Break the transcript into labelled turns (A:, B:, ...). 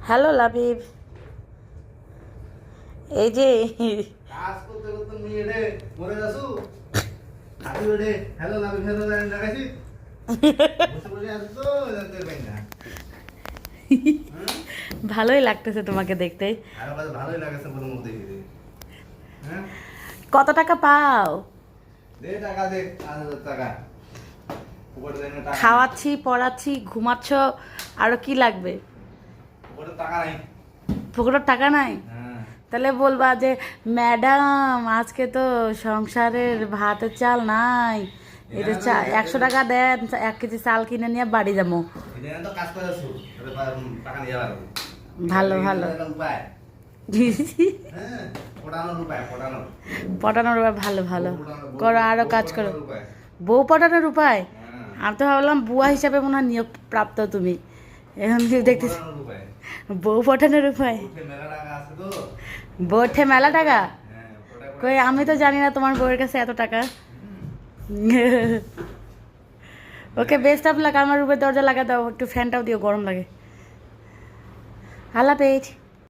A: Hello Labib, এই যে
B: কাজ করতে করতে মুই এডে মরে যাসু আদি এডে হ্যালো লাগাইছি বসে বসে আছো তো জানতে পাই না।
A: ভালোই লাগতেছে তোমাকে দেখতে।
B: আর বাদ ভালোই লাগছে বলে মুখ দেখি রে। হ্যাঁ
A: কত টাকা পাও?
B: দে টাকা দে 5000 টাকা উপরে দেন টাকা
A: খাওয়াচ্ছি, পড়াচ্ছি, ঘুমাচ্ছ, আরো কি লাগবে?
B: উপরে টাকা নাই।
A: পকেটের টাকা নাই?
B: হ্যাঁ
A: তাহলে বলবা যে ম্যাডাম আজকে তো সংসারের ভাতের চাল নাই, এটা 100 টাকা দেন, 1 কেজি চাল কিনে নিয়ে বাড়ি যাবো।
B: এটা তো কাজ করে আছো তাহলে টাকা নিয়ে যাবে।
A: ভালো ভালো
B: উপায় হ্যাঁ পড়ানোর উপায় পড়ানোর
A: পটানোর উপায় ভালো ভালো করো, আরো কাজ করো। বউ পটানোর উপায়? আমি তো ভাবলাম বুয়া হিসাবে মনে হয় নিয়োগ প্রাপ্ত তুমি, এখন কি দেখতেছি বউ পটানোর উপায়। বউঠে মেলা টাকা? কই আমি তো জানি না তোমার বউয়ের কাছে এত টাকা। ওকে বেস্ট অফ লাক, আমার রূপে দরজা লাগা দাও, একটু ফ্যানটাও দিও, গরম লাগে। আল্লাহ হাফেজ।